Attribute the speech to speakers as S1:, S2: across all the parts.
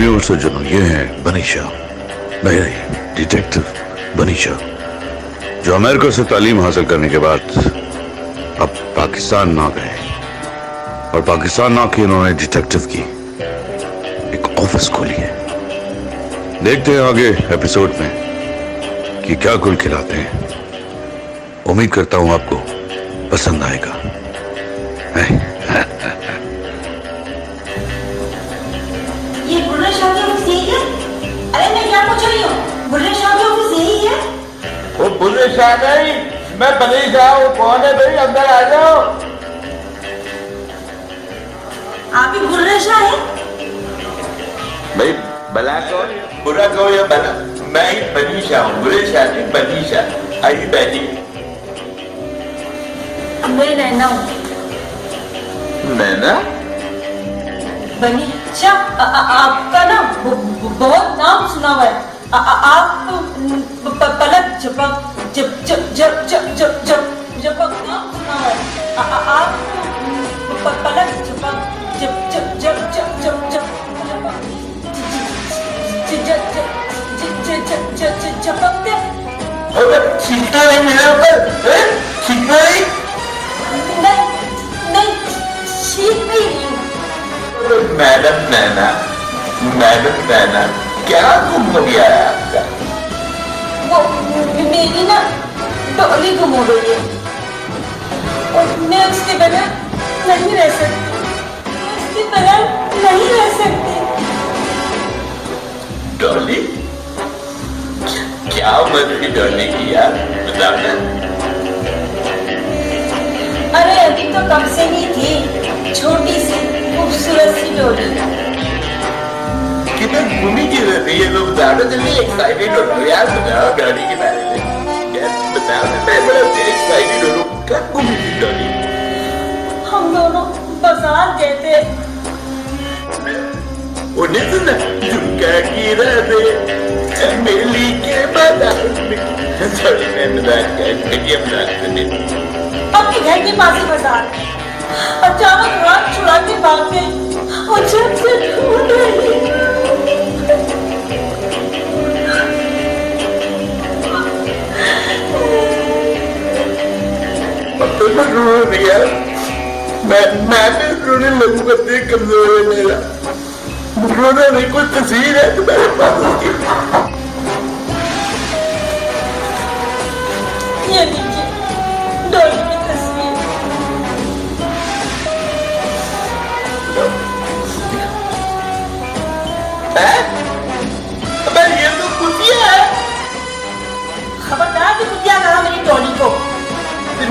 S1: News से जुड़ो। ये है बनीशा, मेरी डिटेक्टिव बनीशा, जो अमेरिका से तालीम हासिल करने के बाद अब पाकिस्तान ना गए और पाकिस्तान ना की इन्होंने डिटेक्टिव की एक ऑफिस खोली है। देखते हैं आगे एपिसोड में कि क्या कुल खिलाते हैं। उम्मीद करता हूं आपको पसंद आएगा।
S2: ये बुर्रे शाह की ऑफिस यही है? अरे मैं क्या पूछ रही हूँ, बुर्रे शाह की ऑफिस यही है?
S3: वो बुर्रे शाह नहीं, मैं बनी शाह हूँ। कौन है भाई? अंदर आ जाओ।
S2: आप ही बुर्रे शाह है?
S3: भाई भला कौन, बुरा कौन या भला? मैं ही बनी शाह हूँ, बुरे शाह नहीं, बनी शाह। आई बैठी।
S2: मैं नैना हूँ।
S3: नैना?
S2: बनी शाह, आपका ना बहुत नाम सुना हुआ है। आप पलक झपक जब जब जब जब जब जब झपक नाम सुना हुआ है। आप पलक झपक जब जब जब जब जब जब झपकते।
S3: सीखता नहीं मेरे ऊपर, सीखता नहीं।
S2: नहीं सीख नहीं रही हूँ।
S3: मैडम नैना, मैडम नैना, क्या गुम हो गया है आपका?
S2: वो मेरी ना डॉली गुम हो गई है और मैं उसके बगैर नहीं रह सकती, उसके बगैर नहीं रह सकती।
S3: डॉली? क्या उम्र थी डॉली की यार, बताओ ना।
S2: अरे अभी तो कब से ही थी, छोटी सी खूबसूरत सी डॉली।
S3: कितना घूमी की रहती है, लोग ज्यादा जल्दी एक्साइटेड हो रहे हो यार। बताओ डॉली के बारे में, क्या बताओ ना, मैं बड़ा एक्साइटेड हो रहा हूँ। क्या घूमी थी डॉली?
S2: हम दोनों बाजार गए थे।
S3: उन्हें सुना झुमका की राधे मेली के बाजार में। सॉरी मैं मजाक करने
S2: अपने घर के पास ही बाजार, अचानक रात छुड़ा के भाग गई और जब से ढूंढ रही।
S3: अब तो मैं रो रही यार, मैं भी रोने लगूंगा। देख कमजोर है मेरा, रोना नहीं, कोई तस्वीर है तुम्हारे पास उसकी?
S2: ये लीजिए डॉली की तस्वीर।
S3: अबे ये तो कुतिया है।
S2: खबरदार कि कुतिया कहा मेरी डॉली को।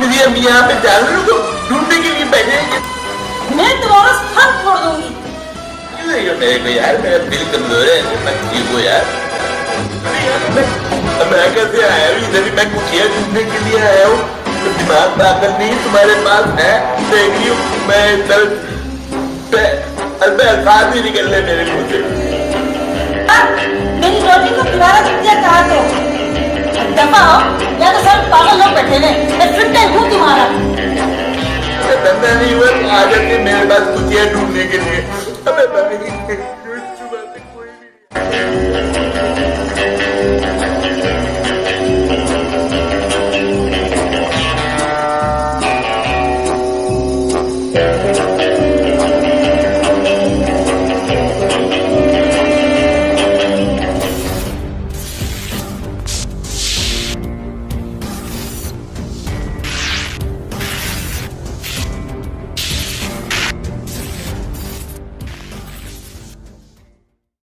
S3: मेरी अम्मी यहाँ पे जानवरों को ढूंढने के लिए बैठेंगे।
S2: मैं तुम्हारा सर फोड़ दूंगी।
S3: क्यों है मेरे को यार, मेरा दिल कमजोर है, मैं ठीक हूँ यार। अमेरिका से आया हूँ, इधर ही मैं कुतिया ढूंढने के लिए आया हूँ। तो दिमाग ताकत नहीं तुम्हारे पास है? देख रही हूँ मैं दर्द अल्फाज ही निकल रहे मेरे मुंह से।
S2: मेरी डॉली को तुम्हारा कुतिया कहा तो दफा हो, या तो सब पागल लोग बैठे हैं। मैं फिर टाइम हूँ तुम्हारा।
S3: धंधा नहीं हुआ तो आ जाते मेरे पास कुतिया ढूंढने के लिए। अबे कोई भी